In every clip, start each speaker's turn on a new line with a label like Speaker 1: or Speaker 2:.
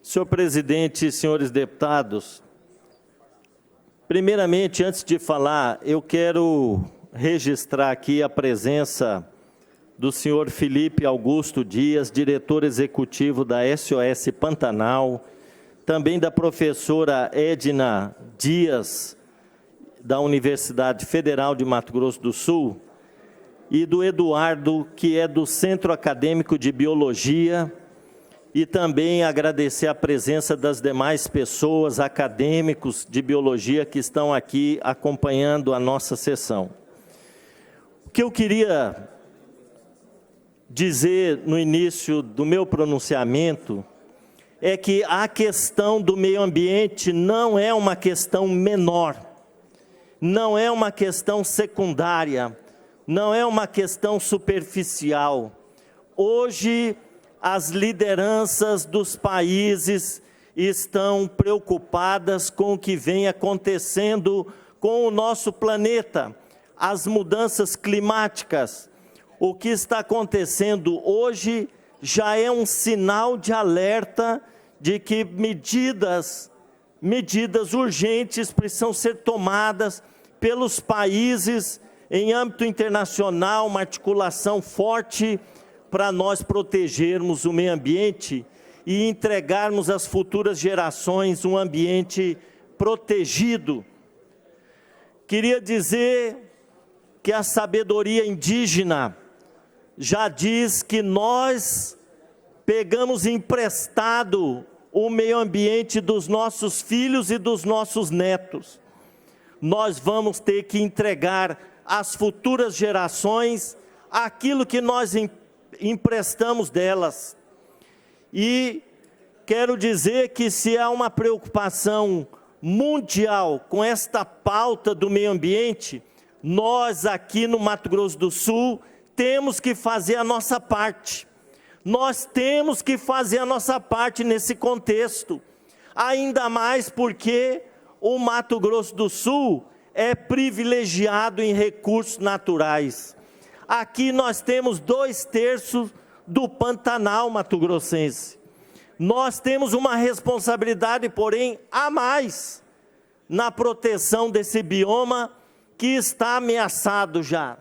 Speaker 1: Senhor presidente, senhores deputados, primeiramente, antes de falar, eu quero registrar aqui a presença do senhor Felipe Augusto Dias, diretor executivo da SOS Pantanal, também da professora Edna Dias, da Universidade Federal de Mato Grosso do Sul, e do Eduardo, que é do Centro Acadêmico de Biologia, e também agradecer a presença das demais pessoas, acadêmicos de biologia que estão aqui acompanhando a nossa sessão. O que eu queria dizer no início do meu pronunciamento é que a questão do meio ambiente não é uma questão menor, não é uma questão secundária, não é uma questão superficial. Hoje, as lideranças dos países estão preocupadas com o que vem acontecendo com o nosso planeta, as mudanças climáticas. O que está acontecendo hoje já é um sinal de alerta de que medidas urgentes precisam ser tomadas pelos países em âmbito internacional, uma articulação forte para nós protegermos o meio ambiente e entregarmos às futuras gerações um ambiente protegido. Queria dizer que a sabedoria indígena já diz que nós pegamos emprestado o meio ambiente dos nossos filhos e dos nossos netos. Nós vamos ter que entregar às futuras gerações aquilo que nós emprestamos delas. E quero dizer que se há uma preocupação mundial com esta pauta do meio ambiente, nós aqui no Mato Grosso do Sul temos que fazer a nossa parte. Nós temos que fazer a nossa parte nesse contexto, ainda mais porque o Mato Grosso do Sul é privilegiado em recursos naturais. Aqui nós temos 2/3 do Pantanal mato-grossense. Nós temos uma responsabilidade, porém, a mais na proteção desse bioma que está ameaçado já.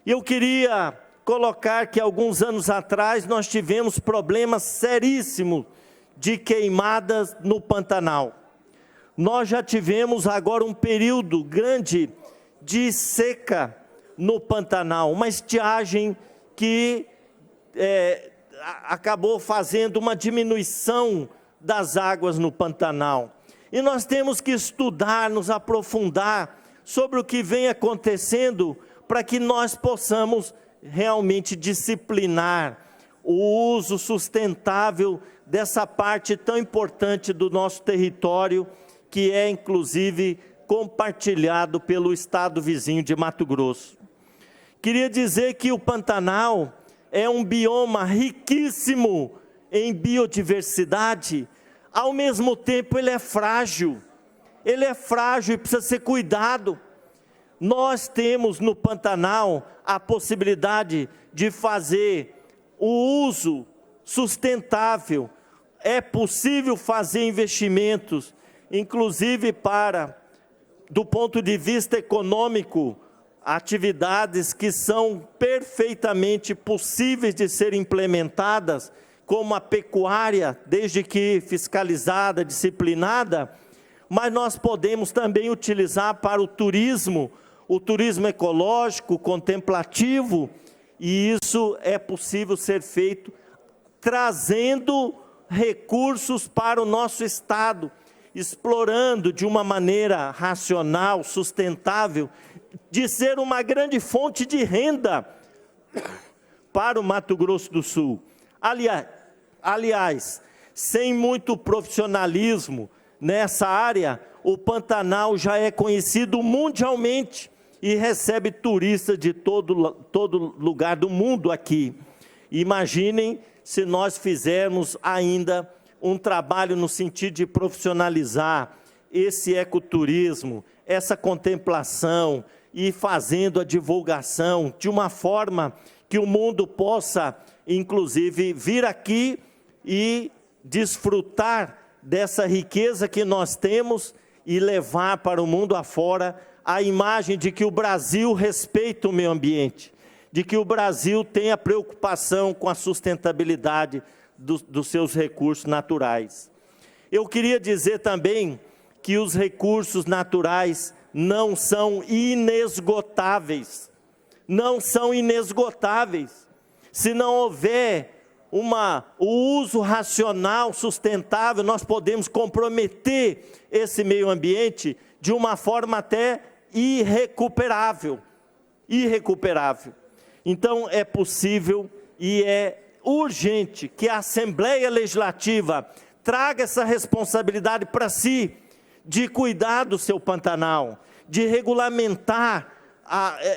Speaker 1: Eu queria colocar que alguns anos atrás nós tivemos problemas seríssimos de queimadas no Pantanal. Nós já tivemos agora um período grande de seca no Pantanal, uma estiagem que acabou fazendo uma diminuição das águas no Pantanal. E nós temos que estudar, nos aprofundar sobre o que vem acontecendo para que nós possamos realmente disciplinar o uso sustentável dessa parte tão importante do nosso território, que é inclusive compartilhado pelo estado vizinho de Mato Grosso. Queria dizer que o Pantanal é um bioma riquíssimo em biodiversidade, ao mesmo tempo ele é frágil e precisa ser cuidado. Nós temos no Pantanal a possibilidade de fazer o uso sustentável, é possível fazer investimentos, inclusive do ponto de vista econômico, atividades que são perfeitamente possíveis de serem implementadas, como a pecuária, desde que fiscalizada, disciplinada, mas nós podemos também utilizar para o turismo ecológico, contemplativo, e isso é possível ser feito trazendo recursos para o nosso estado, explorando de uma maneira racional, sustentável, de ser uma grande fonte de renda para o Mato Grosso do Sul. Aliás, sem muito profissionalismo nessa área, o Pantanal já é conhecido mundialmente e recebe turistas de todo lugar do mundo aqui. Imaginem se nós fizermos ainda um trabalho no sentido de profissionalizar esse ecoturismo, essa contemplação e fazendo a divulgação de uma forma que o mundo possa, inclusive, vir aqui e desfrutar dessa riqueza que nós temos e levar para o mundo afora a imagem de que o Brasil respeita o meio ambiente, de que o Brasil tem a preocupação com a sustentabilidade dos seus recursos naturais. Eu queria dizer também que os recursos naturais não são inesgotáveis. Não são inesgotáveis. Se não houver o uso racional, sustentável, nós podemos comprometer esse meio ambiente de uma forma até irrecuperável. Irrecuperável. Então, é possível e é urgente que a Assembleia Legislativa traga essa responsabilidade para si, de cuidar do seu Pantanal, de regulamentar,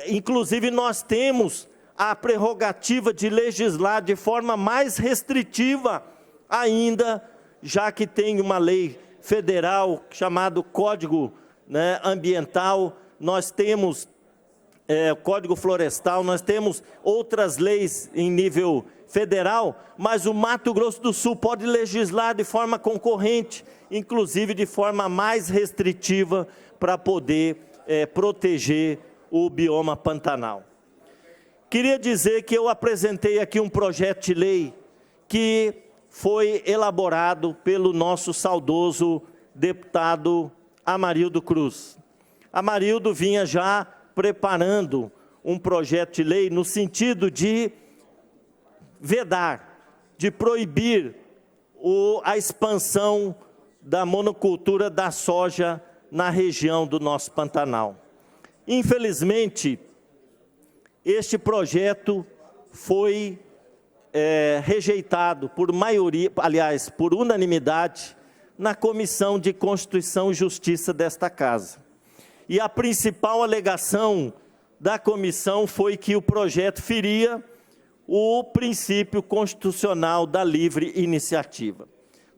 Speaker 1: inclusive nós temos a prerrogativa de legislar de forma mais restritiva ainda, já que tem uma lei federal chamada Código Ambiental, nós temos Código Florestal, nós temos outras leis em nível federal, mas o Mato Grosso do Sul pode legislar de forma concorrente, inclusive de forma mais restritiva, para poder proteger o bioma Pantanal. Queria dizer que eu apresentei aqui um projeto de lei que foi elaborado pelo nosso saudoso deputado Amarildo Cruz. Amarildo vinha já preparando um projeto de lei no sentido de vedar, de proibir a expansão da monocultura da soja na região do nosso Pantanal. Infelizmente, este projeto foi rejeitado por maioria, aliás, por unanimidade, na Comissão de Constituição e Justiça desta Casa. E a principal alegação da comissão foi que o projeto feria o princípio constitucional da livre iniciativa.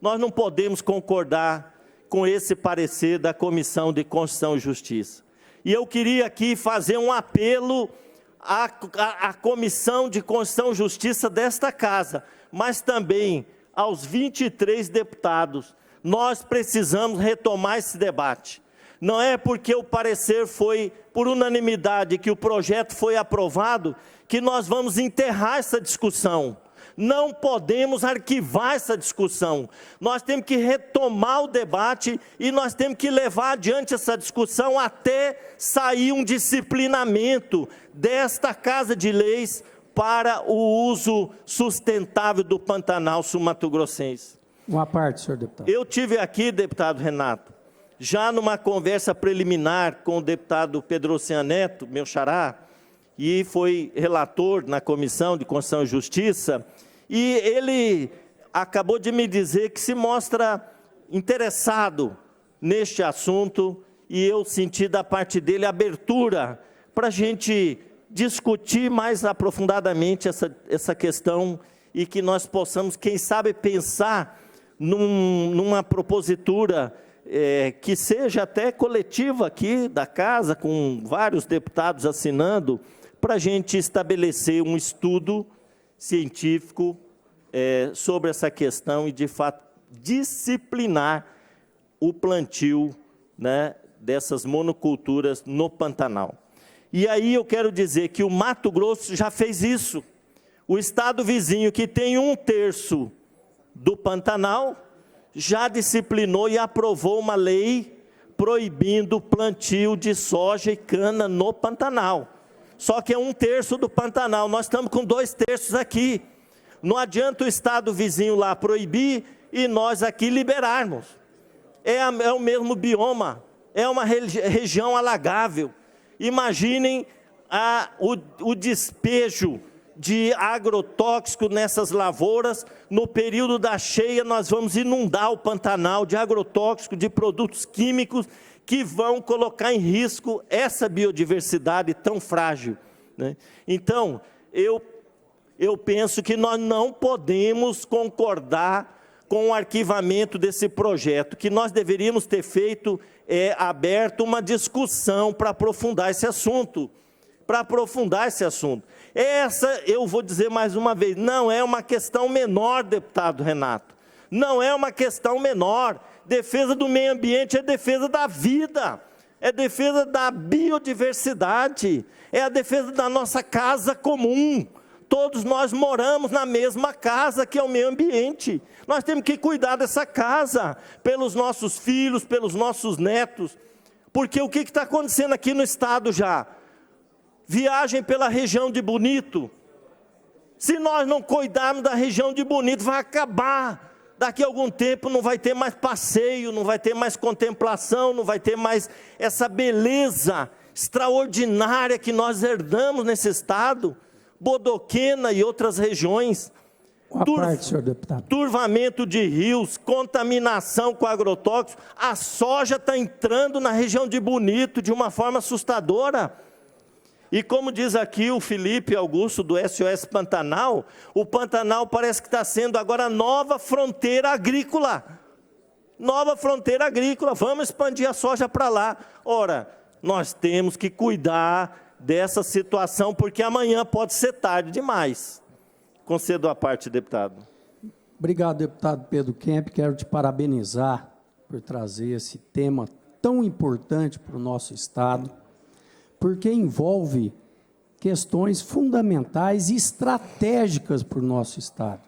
Speaker 1: Nós não podemos concordar com esse parecer da Comissão de Constituição e Justiça. E eu queria aqui fazer um apelo à Comissão de Constituição e Justiça desta Casa, mas também aos 23 deputados. Nós precisamos retomar esse debate. Não é porque o parecer foi por unanimidade que o projeto foi aprovado que nós vamos enterrar essa discussão. Não podemos arquivar essa discussão. Nós temos que retomar o debate e nós temos que levar adiante essa discussão até sair um disciplinamento desta Casa de Leis para o uso sustentável do Pantanal sul-mato-grossense.
Speaker 2: Uma parte, senhor deputado.
Speaker 1: Eu tive aqui, deputado Renato, já numa conversa preliminar com o deputado Pedro Ocean Neto, meu xará, e foi relator na Comissão de Constituição e Justiça, e ele acabou de me dizer que se mostra interessado neste assunto, e eu senti da parte dele abertura para a gente discutir mais aprofundadamente essa questão e que nós possamos, quem sabe, pensar numa propositura que seja até coletiva aqui da Casa, com vários deputados assinando, para a gente estabelecer um estudo científico sobre essa questão e, de fato, disciplinar o plantio dessas monoculturas no Pantanal. E aí eu quero dizer que o Mato Grosso já fez isso. O estado vizinho, que tem 1/3 do Pantanal, já disciplinou e aprovou uma lei proibindo o plantio de soja e cana no Pantanal. Só que é 1/3 do Pantanal, nós estamos com 2/3 aqui. Não adianta o estado vizinho lá proibir e nós aqui liberarmos. É o mesmo bioma, é uma região alagável. Imaginem o despejo de agrotóxico nessas lavouras. No período da cheia, nós vamos inundar o Pantanal de agrotóxico, de produtos químicos que vão colocar em risco essa biodiversidade tão frágil, né? Então, eu penso que nós não podemos concordar com o arquivamento desse projeto. O que nós deveríamos ter feito é aberto uma discussão para aprofundar esse assunto. Essa, eu vou dizer mais uma vez, não é uma questão menor, deputado Renato. não é uma questão menor. Defesa do meio ambiente é defesa da vida, é defesa da biodiversidade, é a defesa da nossa casa comum. Todos nós moramos na mesma casa, que é o meio ambiente. Nós temos que cuidar dessa casa, pelos nossos filhos, pelos nossos netos. Porque o que está acontecendo aqui no estado já? Viagem pela região de Bonito. Se nós não cuidarmos da região de Bonito, vai acabar. Daqui a algum tempo não vai ter mais passeio, não vai ter mais contemplação, não vai ter mais essa beleza extraordinária que nós herdamos nesse estado. Bodoquena e outras regiões.
Speaker 2: Senhor deputado.
Speaker 1: Turvamento de rios, contaminação com agrotóxicos. A soja está entrando na região de Bonito de uma forma assustadora. E como diz aqui o Felipe Augusto do SOS Pantanal, o Pantanal parece que está sendo agora a nova fronteira agrícola. Nova fronteira agrícola, vamos expandir a soja para lá. Ora, nós temos que cuidar dessa situação, porque amanhã pode ser tarde demais. Concedo a parte, deputado.
Speaker 2: Obrigado, deputado Pedro Kemp. Quero te parabenizar por trazer esse tema tão importante para o nosso estado, porque envolve questões fundamentais e estratégicas para o nosso estado.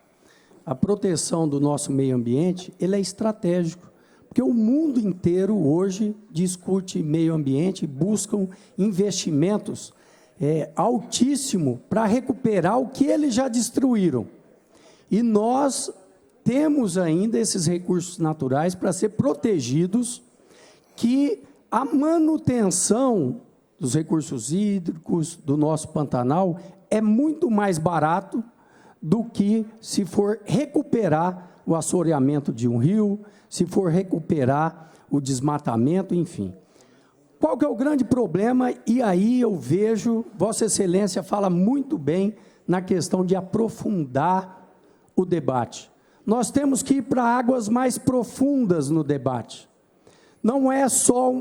Speaker 2: A proteção do nosso meio ambiente, ele é estratégico, porque o mundo inteiro hoje discute meio ambiente, buscam investimentos altíssimos para recuperar o que eles já destruíram. E nós temos ainda esses recursos naturais para ser protegidos, que a manutenção dos recursos hídricos do nosso Pantanal é muito mais barato do que se for recuperar o assoreamento de um rio, se for recuperar o desmatamento, enfim. Qual que é o grande problema? E aí eu vejo, Vossa Excelência fala muito bem na questão de aprofundar o debate. Nós temos que ir para águas mais profundas no debate. Não é só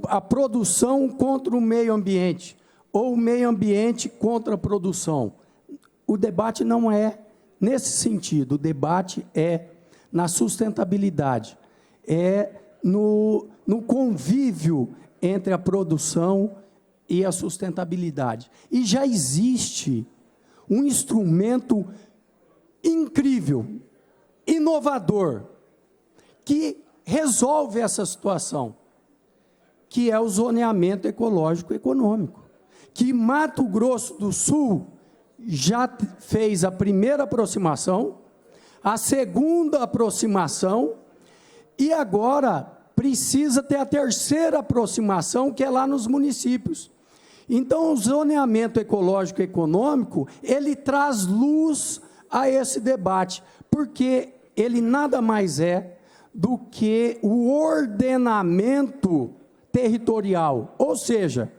Speaker 2: a produção contra o meio ambiente, ou o meio ambiente contra a produção. O debate não é nesse sentido, o debate é na sustentabilidade, é no convívio entre a produção e a sustentabilidade. E já existe um instrumento incrível, inovador, que resolve essa situação, que é o zoneamento ecológico econômico, que Mato Grosso do Sul já fez a primeira aproximação, a segunda aproximação, e agora precisa ter a terceira aproximação, que é lá nos municípios. Então, o zoneamento ecológico econômico, ele traz luz a esse debate, porque ele nada mais é do que o ordenamento territorial, ou seja,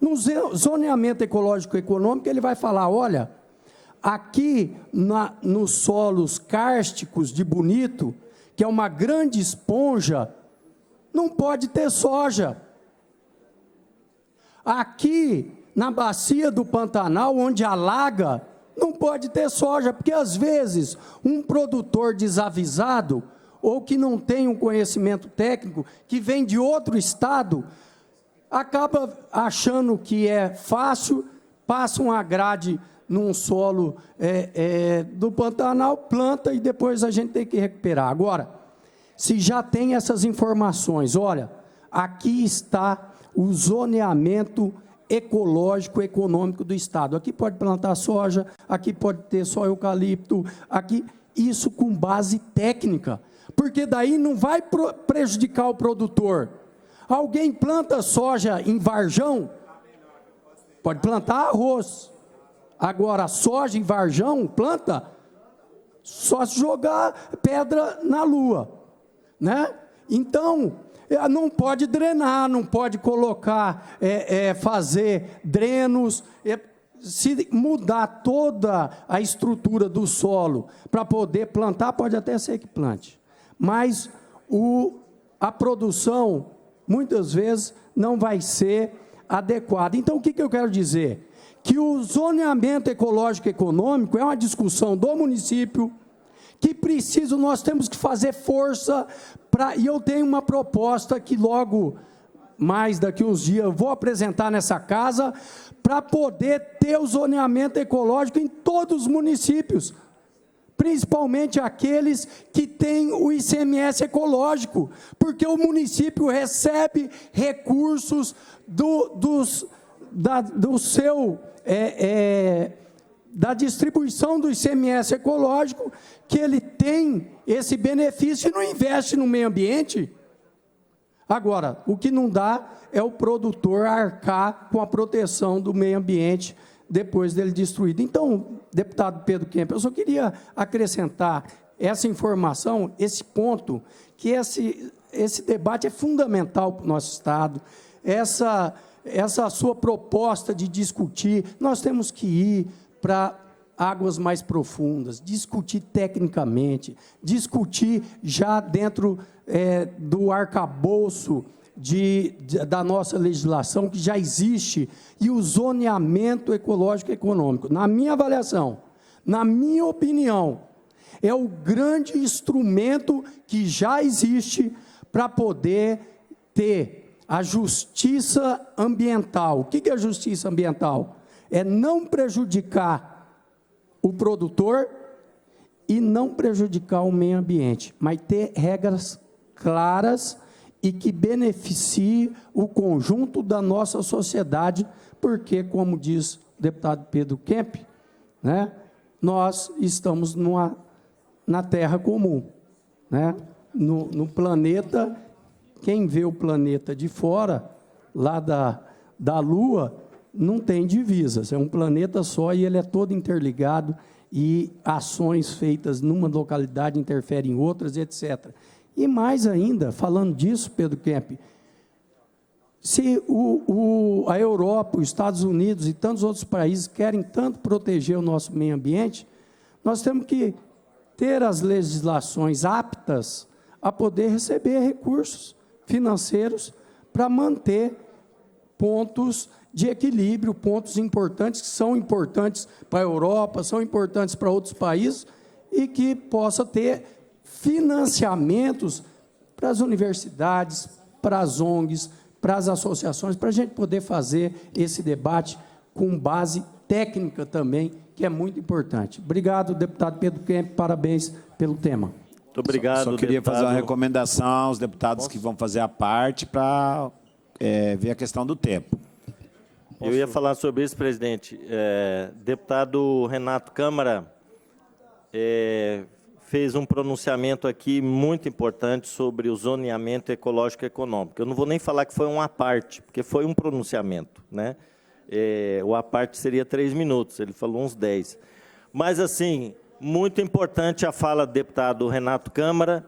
Speaker 2: no zoneamento ecológico econômico, ele vai falar, olha, aqui nos solos kársticos de Bonito, que é uma grande esponja, não pode ter soja. Aqui, na bacia do Pantanal, onde alaga, não pode ter soja, porque às vezes um produtor desavisado, ou que não tem um conhecimento técnico, que vem de outro estado, acaba achando que é fácil, passa uma grade num solo do Pantanal, planta e depois a gente tem que recuperar. Agora, se já tem essas informações, olha, aqui está o zoneamento ecológico econômico do estado. Aqui pode plantar soja, aqui pode ter só eucalipto, aqui, isso com base técnica, porque daí não vai prejudicar o produtor. Alguém planta soja em Varjão, pode plantar arroz. Agora, soja em Varjão, planta, só se jogar pedra na lua, né? Então, não pode drenar, não pode colocar, fazer drenos, se mudar toda a estrutura do solo para poder plantar, pode até ser que plante, mas a produção, muitas vezes, não vai ser adequada. Então, o que eu quero dizer? Que o zoneamento ecológico econômico é uma discussão do município, que precisam, nós temos que fazer força para, e eu tenho uma proposta que logo mais daqui uns dias eu vou apresentar nessa casa, para poder ter o zoneamento ecológico em todos os municípios, principalmente aqueles que têm o ICMS ecológico, porque o município recebe recursos da distribuição do ICMS ecológico, que ele tem esse benefício e não investe no meio ambiente. Agora, o que não dá é o produtor arcar com a proteção do meio ambiente depois dele destruído. Então, deputado Pedro Kemp, eu só queria acrescentar essa informação, esse ponto, que esse debate é fundamental para o nosso Estado, essa sua proposta de discutir, nós temos que ir para águas mais profundas, discutir tecnicamente, discutir já dentro do arcabouço da nossa legislação, que já existe, e o zoneamento ecológico e econômico. Na minha avaliação, na minha opinião, é o grande instrumento que já existe para poder ter a justiça ambiental. O que é a justiça ambiental? É não prejudicar o produtor e não prejudicar o meio ambiente, mas ter regras claras e que beneficie o conjunto da nossa sociedade, porque, como diz o deputado Pedro Kemp, né, nós estamos na terra comum, né, no planeta. Quem vê o planeta de fora, lá da Lua, não tem divisas, é um planeta só e ele é todo interligado, e ações feitas numa localidade interferem em outras, etc. E mais ainda, falando disso, Pedro Kemp, se a Europa, os Estados Unidos e tantos outros países querem tanto proteger o nosso meio ambiente, nós temos que ter as legislações aptas a poder receber recursos financeiros para manter pontos de equilíbrio, pontos importantes, que são importantes para a Europa, são importantes para outros países, e que possa ter financiamentos para as universidades, para as ONGs, para as associações, para a gente poder fazer esse debate com base técnica também, que é muito importante. Obrigado, deputado Pedro Kemp, parabéns pelo tema.
Speaker 1: Muito obrigado,
Speaker 3: Só queria
Speaker 1: deputado.
Speaker 3: fazer uma recomendação aos deputados que vão fazer a parte para ver a questão do tempo.
Speaker 1: Eu ia falar sobre isso, presidente. Deputado Renato Câmara fez um pronunciamento aqui muito importante sobre o zoneamento ecológico e econômico. Eu não vou nem falar que foi uma parte, porque foi um pronunciamento, né? O à parte seria 3 minutos, ele falou uns 10. Mas, assim, muito importante a fala do deputado Renato Câmara.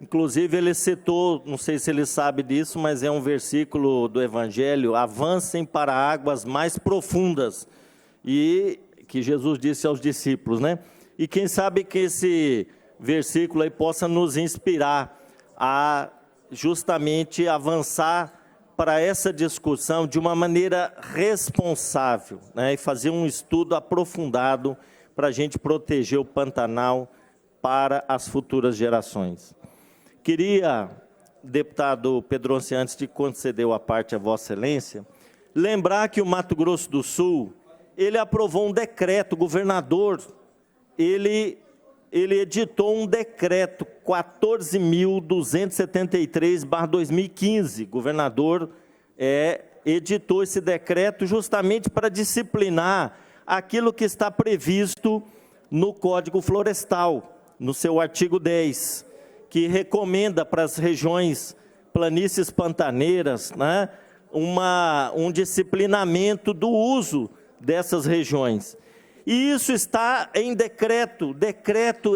Speaker 1: Inclusive, ele citou, não sei se ele sabe disso, mas é um versículo do Evangelho: avancem para águas mais profundas, e que Jesus disse aos discípulos, né? E quem sabe que esse versículo aí possa nos inspirar a justamente avançar para essa discussão de uma maneira responsável, né? E fazer um estudo aprofundado para a gente proteger o Pantanal para as futuras gerações. Queria, deputado Pedronci, antes de conceder a parte a Vossa Excelência, lembrar que o Mato Grosso do Sul, ele aprovou um decreto, o governador, ele editou um decreto 14.273/2015, governador editou esse decreto justamente para disciplinar aquilo que está previsto no Código Florestal, no seu artigo 10, que recomenda para as regiões planícies pantaneiras, né, um disciplinamento do uso dessas regiões. E isso está em decreto. O decreto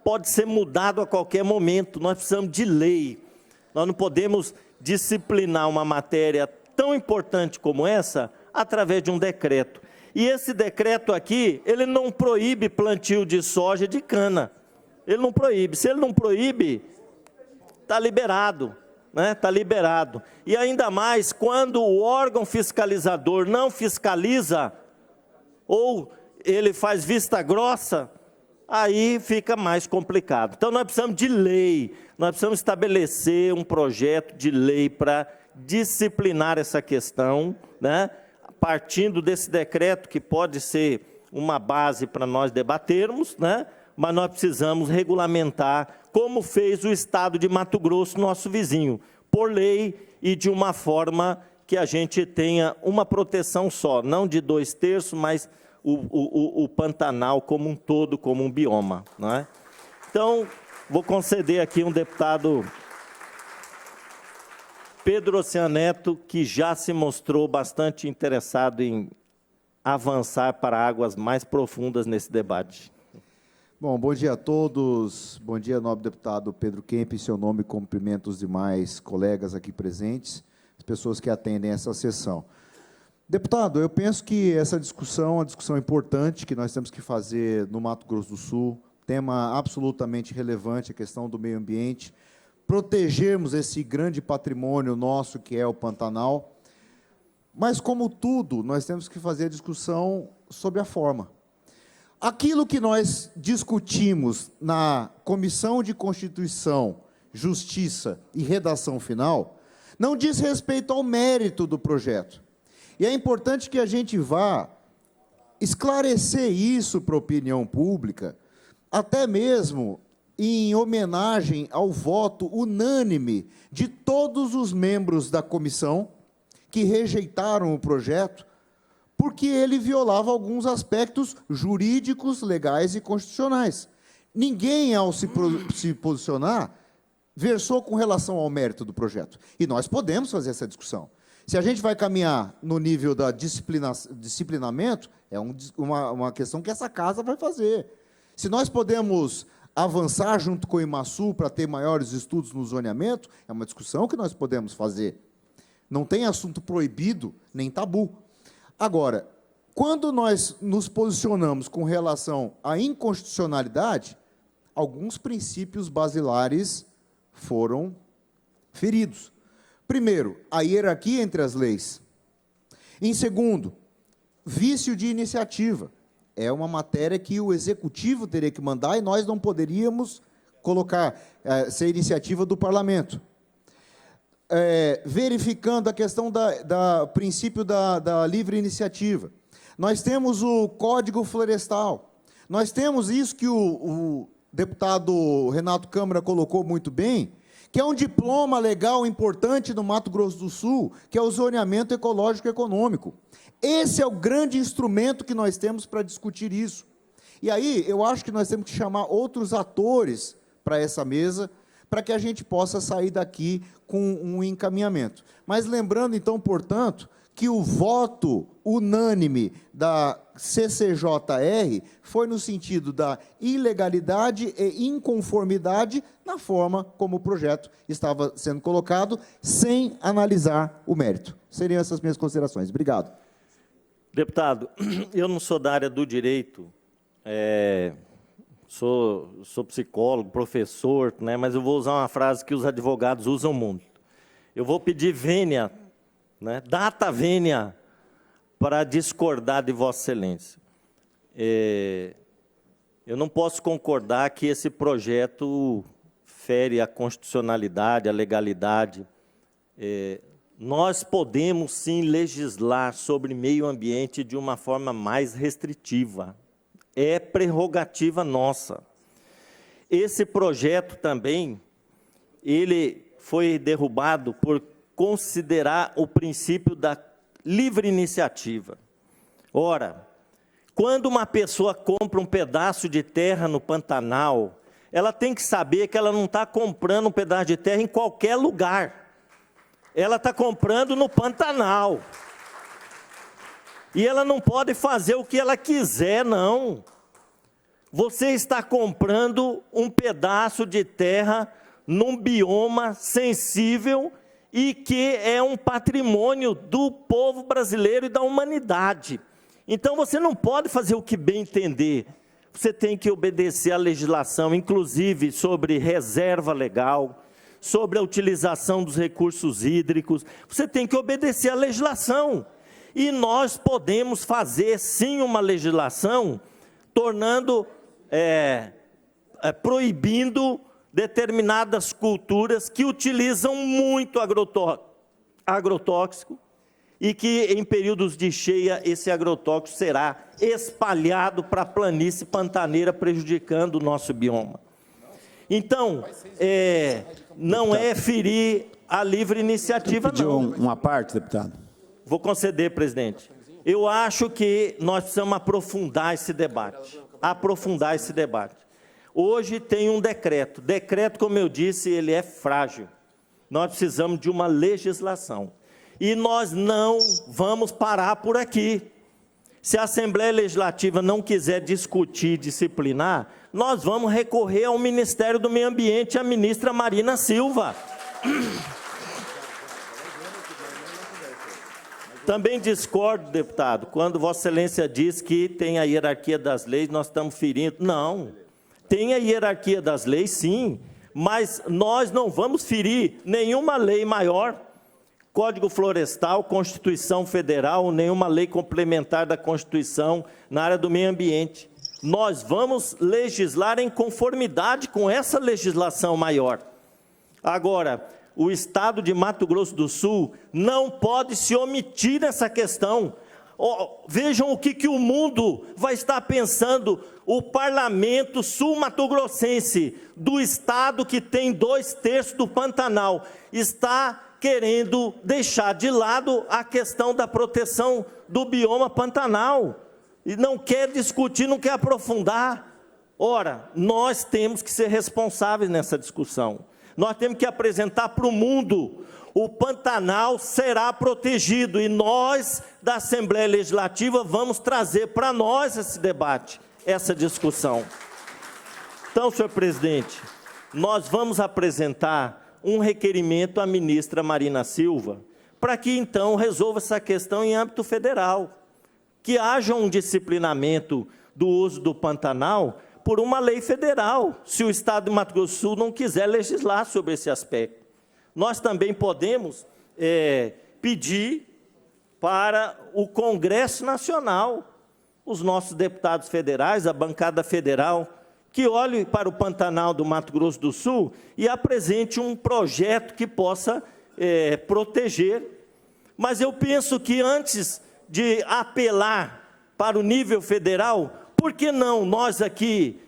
Speaker 1: pode ser mudado a qualquer momento. Nós precisamos de lei. Nós não podemos disciplinar uma matéria tão importante como essa através de um decreto. E esse decreto aqui, ele não proíbe plantio de soja e de cana. Ele não proíbe. Se ele não proíbe, está liberado, né? Está liberado. E ainda mais quando o órgão fiscalizador não fiscaliza, ou ele faz vista grossa, aí fica mais complicado. Então, nós precisamos de lei, nós precisamos estabelecer um projeto de lei para disciplinar essa questão, né? Partindo desse decreto, que pode ser uma base para nós debatermos, né? Mas nós precisamos regulamentar, como fez o Estado de Mato Grosso, nosso vizinho, por lei e de uma forma que a gente tenha uma proteção só, não de 2/3, mas o Pantanal como um todo, como um bioma, não é? Então, vou conceder aqui um deputado, Pedro Oceaneto, que já se mostrou bastante interessado em avançar para águas mais profundas nesse debate.
Speaker 4: Bom, bom dia a todos. Bom dia, nobre deputado Pedro Kemp. Em seu nome, cumprimento os demais colegas aqui presentes, as pessoas que atendem essa sessão. Deputado, eu penso que essa discussão é uma discussão importante que nós temos que fazer no Mato Grosso do Sul, tema absolutamente relevante, a questão do meio ambiente, protegermos esse grande patrimônio nosso que é o Pantanal, mas, como tudo, nós temos que fazer a discussão sobre a forma. Aquilo que nós discutimos na Comissão de Constituição, Justiça e Redação Final não diz respeito ao mérito do projeto. E é importante que a gente vá esclarecer isso para a opinião pública, até mesmo em homenagem ao voto unânime de todos os membros da comissão que rejeitaram o projeto, porque ele violava alguns aspectos jurídicos, legais e constitucionais. Ninguém, ao se posicionar, versou com relação ao mérito do projeto. E nós podemos fazer essa discussão. Se a gente vai caminhar no nível da disciplinamento, é uma questão que essa casa vai fazer. Se nós podemos avançar junto com o IMASU para ter maiores estudos no zoneamento, é uma discussão que nós podemos fazer. Não tem assunto proibido, nem tabu. Agora, quando nós nos posicionamos com relação à inconstitucionalidade, alguns princípios basilares foram feridos. Primeiro, a hierarquia entre as leis. Em segundo, vício de iniciativa. É uma matéria que o Executivo teria que mandar e nós não poderíamos colocar, ser iniciativa do Parlamento. Verificando a questão do princípio da livre iniciativa. Nós temos o Código Florestal. Nós temos isso que o deputado Renato Câmara colocou muito bem, que é um diploma legal importante no Mato Grosso do Sul, que é o zoneamento ecológico econômico. Esse é o grande instrumento que nós temos para discutir isso. E aí, eu acho que nós temos que chamar outros atores para essa mesa, para que a gente possa sair daqui com um encaminhamento. Mas lembrando, então, portanto, que o voto unânime da CCJR foi no sentido da ilegalidade e inconformidade na forma como o projeto estava sendo colocado, sem analisar o mérito. Seriam essas minhas considerações. Obrigado.
Speaker 1: Deputado, eu não sou da área do direito, sou psicólogo, professor, né, mas eu vou usar uma frase que os advogados usam muito. Eu vou pedir vênia, né, data vênia, para discordar de Vossa Excelência. Eu não posso concordar que esse projeto fere a constitucionalidade, a legalidade. Nós podemos, sim, legislar sobre meio ambiente de uma forma mais restritiva. É prerrogativa nossa. Esse projeto também, ele foi derrubado por considerar o princípio da livre iniciativa. Ora, quando uma pessoa compra um pedaço de terra no Pantanal, ela tem que saber que ela não está comprando um pedaço de terra em qualquer lugar. Ela está comprando no Pantanal. E ela não pode fazer o que ela quiser, não. Você está comprando um pedaço de terra num bioma sensível e que é um patrimônio do povo brasileiro e da humanidade. Então, você não pode fazer o que bem entender. Você tem que obedecer à legislação, inclusive sobre reserva legal, sobre a utilização dos recursos hídricos. Você tem que obedecer à legislação. E nós podemos fazer, sim, uma legislação, tornando proibindo determinadas culturas que utilizam muito agrotóxico e que, em períodos de cheia, esse agrotóxico será espalhado para a planície pantaneira, prejudicando o nosso bioma. Então, não é ferir a livre iniciativa, não.
Speaker 3: Pediu uma parte, deputado?
Speaker 1: Vou conceder, presidente. Eu acho que nós precisamos aprofundar esse debate. Hoje tem um decreto. Decreto, como eu disse, ele é frágil. Nós precisamos de uma legislação. E nós não vamos parar por aqui. Se a Assembleia Legislativa não quiser discutir, disciplinar, nós vamos recorrer ao Ministério do Meio Ambiente, à ministra Marina Silva. Também discordo, deputado, quando Vossa Excelência diz que tem a hierarquia das leis, nós estamos ferindo. Não, tem a hierarquia das leis, sim, mas nós não vamos ferir nenhuma lei maior, Código Florestal, Constituição Federal, nenhuma lei complementar da Constituição na área do meio ambiente. Nós vamos legislar em conformidade com essa legislação maior. Agora, o Estado de Mato Grosso do Sul não pode se omitir nessa questão. Vejam o que o mundo vai estar pensando. O parlamento sul-mato-grossense do estado que tem 2/3 do Pantanal está querendo deixar de lado a questão da proteção do bioma Pantanal. E não quer discutir, não quer aprofundar. Ora, nós temos que ser responsáveis nessa discussão. Nós temos que apresentar para o mundo: o Pantanal será protegido, e nós, da Assembleia Legislativa, vamos trazer para nós esse debate, essa discussão. Então, senhor presidente, nós vamos apresentar um requerimento à ministra Marina Silva, para que, então, resolva essa questão em âmbito federal, que haja um disciplinamento do uso do Pantanal por uma lei federal, se o Estado de Mato Grosso do Sul não quiser legislar sobre esse aspecto. Nós também podemos pedir para o Congresso Nacional, os nossos deputados federais, a bancada federal, que olhe para o Pantanal do Mato Grosso do Sul e apresente um projeto que possa proteger. Mas eu penso que antes de apelar para o nível federal, por que não nós aqui,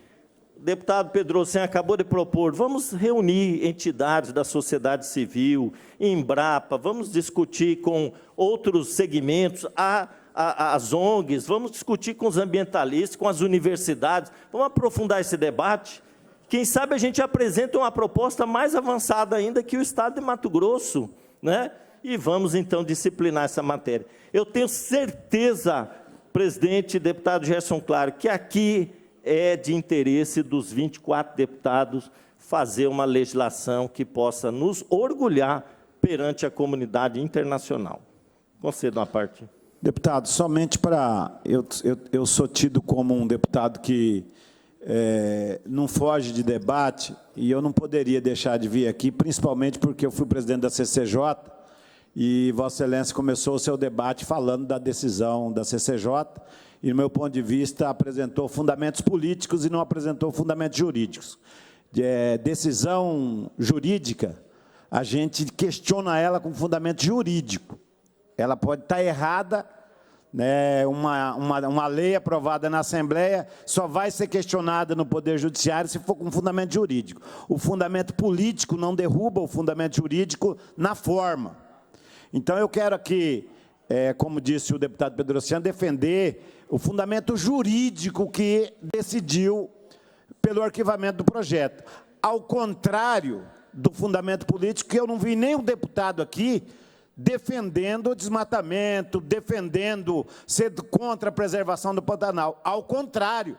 Speaker 1: o deputado Pedrosen acabou de propor, vamos reunir entidades da sociedade civil, Embrapa, vamos discutir com outros segmentos, as ONGs, vamos discutir com os ambientalistas, com as universidades, vamos aprofundar esse debate. Quem sabe a gente apresenta uma proposta mais avançada ainda que o Estado de Mato Grosso, né? E vamos, então, disciplinar essa matéria. Eu tenho certeza, presidente e deputado Gerson Claro, que aqui é de interesse dos 24 deputados fazer uma legislação que possa nos orgulhar perante a comunidade internacional. Concedo uma parte.
Speaker 3: Deputado, somente para... Eu sou tido como um deputado que não foge de debate, e eu não poderia deixar de vir aqui, principalmente porque eu fui presidente da CCJ, e Vossa Excelência começou o seu debate falando da decisão da CCJ, e, no meu ponto de vista, apresentou fundamentos políticos e não apresentou fundamentos jurídicos. Decisão jurídica, a gente questiona ela com fundamento jurídico. Ela pode estar errada, né? Uma lei aprovada na Assembleia só vai ser questionada no Poder Judiciário se for com fundamento jurídico. O fundamento político não derruba o fundamento jurídico na forma. Então, eu quero aqui, como disse o deputado Pedrosen, defender o fundamento jurídico que decidiu pelo arquivamento do projeto. Ao contrário do fundamento político, que eu não vi nenhum deputado aqui defendendo o desmatamento, defendendo ser contra a preservação do Pantanal. Ao contrário,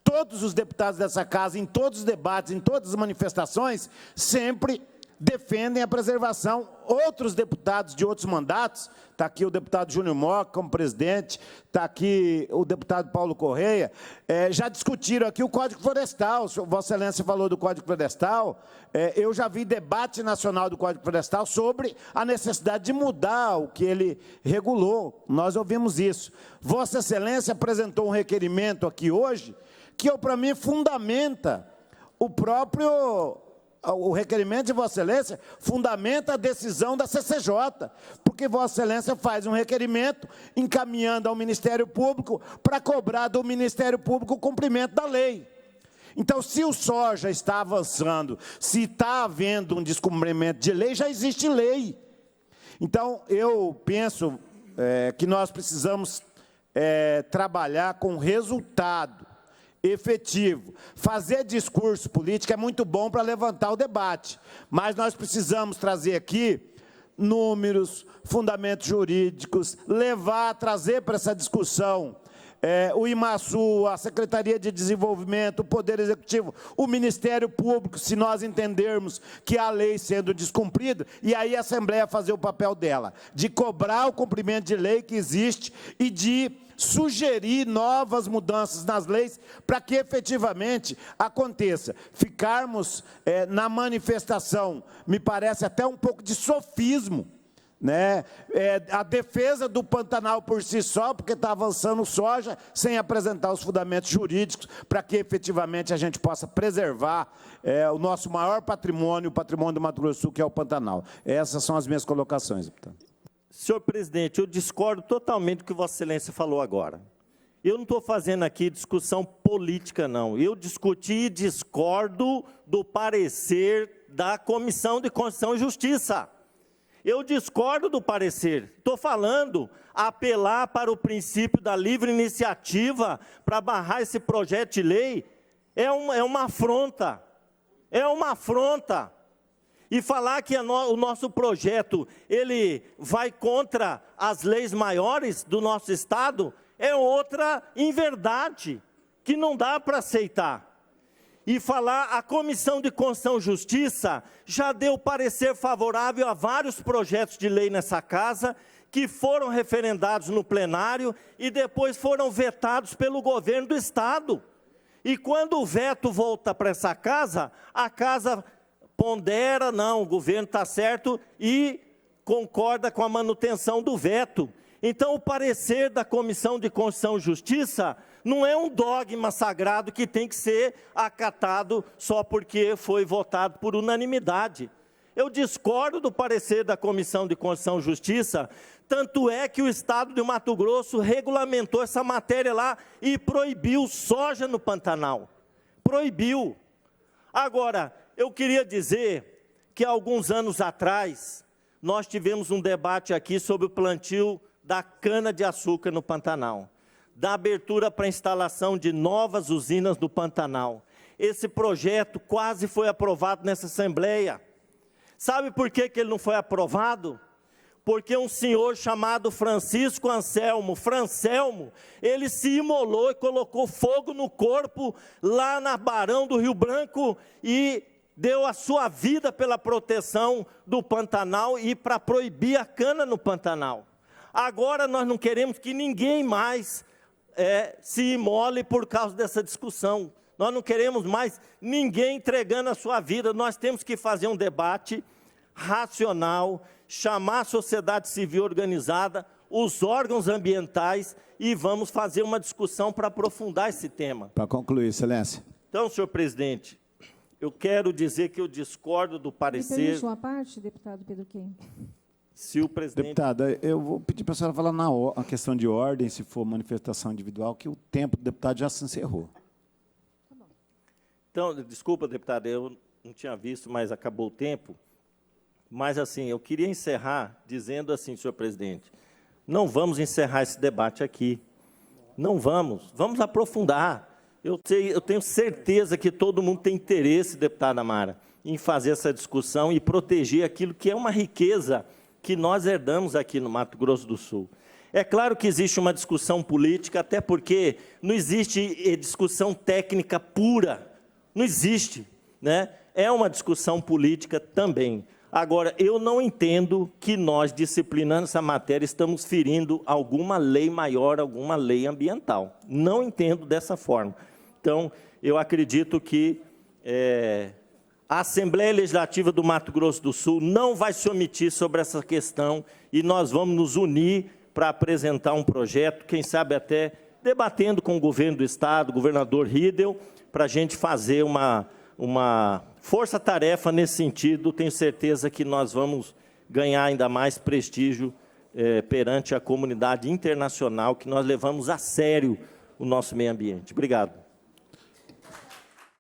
Speaker 3: todos os deputados dessa casa, em todos os debates, em todas as manifestações, sempre defendem a preservação. Outros deputados de outros mandatos, está aqui o deputado Júnior Moca como presidente, está aqui o deputado Paulo Correia, já discutiram aqui o Código Florestal. Vossa Excelência falou do Código Florestal, eu já vi debate nacional do Código Florestal sobre a necessidade de mudar o que ele regulou. Nós ouvimos isso. Vossa Excelência apresentou um requerimento aqui hoje, que, para mim, fundamenta o requerimento de Vossa Excelência, fundamenta a decisão da CCJ, porque Vossa Excelência faz um requerimento encaminhando ao Ministério Público para cobrar do Ministério Público o cumprimento da lei. Então, se o soja está avançando, se está havendo um descumprimento de lei, já existe lei. Então, eu penso que nós precisamos trabalhar com resultado efetivo. Fazer discurso político é muito bom para levantar o debate, mas nós precisamos trazer aqui números, fundamentos jurídicos, trazer para essa discussão o IMASU, a Secretaria de Desenvolvimento, o Poder Executivo, o Ministério Público, se nós entendermos que há lei sendo descumprida, e aí a Assembleia fazer o papel dela, de cobrar o cumprimento de lei que existe e de sugerir novas mudanças nas leis para que efetivamente aconteça. Ficarmos na manifestação, me parece até um pouco de sofismo, né? A defesa do Pantanal por si só, porque está avançando soja, sem apresentar os fundamentos jurídicos para que efetivamente a gente possa preservar o nosso maior patrimônio, o patrimônio do Mato Grosso do Sul, que é o Pantanal. Essas são as minhas colocações, deputado.
Speaker 1: Senhor presidente, eu discordo totalmente do que Vossa Excelência falou agora. Eu não estou fazendo aqui discussão política, não. Eu discuti e discordo do parecer da Comissão de Constituição e Justiça. Eu discordo do parecer. Estou falando apelar para o princípio da livre iniciativa para barrar esse projeto de lei é uma afronta. É uma afronta. E falar que o nosso projeto ele vai contra as leis maiores do nosso Estado é outra inverdade, que não dá para aceitar. E falar, a Comissão de Constituição e Justiça já deu parecer favorável a vários projetos de lei nessa casa, que foram referendados no plenário e depois foram vetados pelo governo do Estado. E quando o veto volta para essa casa, a casa pondera, não, o governo está certo e concorda com a manutenção do veto. Então, o parecer da Comissão de Constituição e Justiça não é um dogma sagrado que tem que ser acatado só porque foi votado por unanimidade. Eu discordo do parecer da Comissão de Constituição e Justiça, tanto é que o Estado de Mato Grosso regulamentou essa matéria lá e proibiu soja no Pantanal. Proibiu. Agora, eu queria dizer que alguns anos atrás, nós tivemos um debate aqui sobre o plantio da cana-de-açúcar no Pantanal, da abertura para a instalação de novas usinas no Pantanal. Esse projeto quase foi aprovado nessa Assembleia. Sabe por que ele não foi aprovado? Porque um senhor chamado Francisco Anselmo, Francelmo, ele se imolou e colocou fogo no corpo lá na Barão do Rio Branco e deu a sua vida pela proteção do Pantanal e para proibir a cana no Pantanal. Agora nós não queremos que ninguém mais se imole por causa dessa discussão. Nós não queremos mais ninguém entregando a sua vida. Nós temos que fazer um debate racional, chamar a sociedade civil organizada, os órgãos ambientais e vamos fazer uma discussão para aprofundar esse tema.
Speaker 3: Para concluir, Excelência.
Speaker 1: Então, senhor presidente, eu quero dizer que eu discordo do parecer...
Speaker 5: Me permite uma parte, deputado Pedro Kemp?
Speaker 1: Se o presidente...
Speaker 3: Deputada, eu vou pedir para a senhora falar na questão de ordem, se for manifestação individual, que o tempo do deputado já se encerrou.
Speaker 5: Tá bom.
Speaker 1: Então, desculpa, deputada, eu não tinha visto, mas acabou o tempo. Mas, assim, eu queria encerrar dizendo assim, senhor presidente, não vamos encerrar esse debate aqui. Não vamos. Vamos aprofundar. Eu tenho certeza que todo mundo tem interesse, deputada Mara, em fazer essa discussão e proteger aquilo que é uma riqueza que nós herdamos aqui no Mato Grosso do Sul. É claro que existe uma discussão política, até porque não existe discussão técnica pura. Não existe, né? É uma discussão política também. Agora, eu não entendo que nós, disciplinando essa matéria, estamos ferindo alguma lei maior, alguma lei ambiental. Não entendo dessa forma. Então, eu acredito que a Assembleia Legislativa do Mato Grosso do Sul não vai se omitir sobre essa questão e nós vamos nos unir para apresentar um projeto, quem sabe até debatendo com o governo do Estado, o governador Riedel, para a gente fazer uma força-tarefa nesse sentido. Tenho certeza que nós vamos ganhar ainda mais prestígio perante a comunidade internacional, que nós levamos a sério o nosso meio ambiente. Obrigado.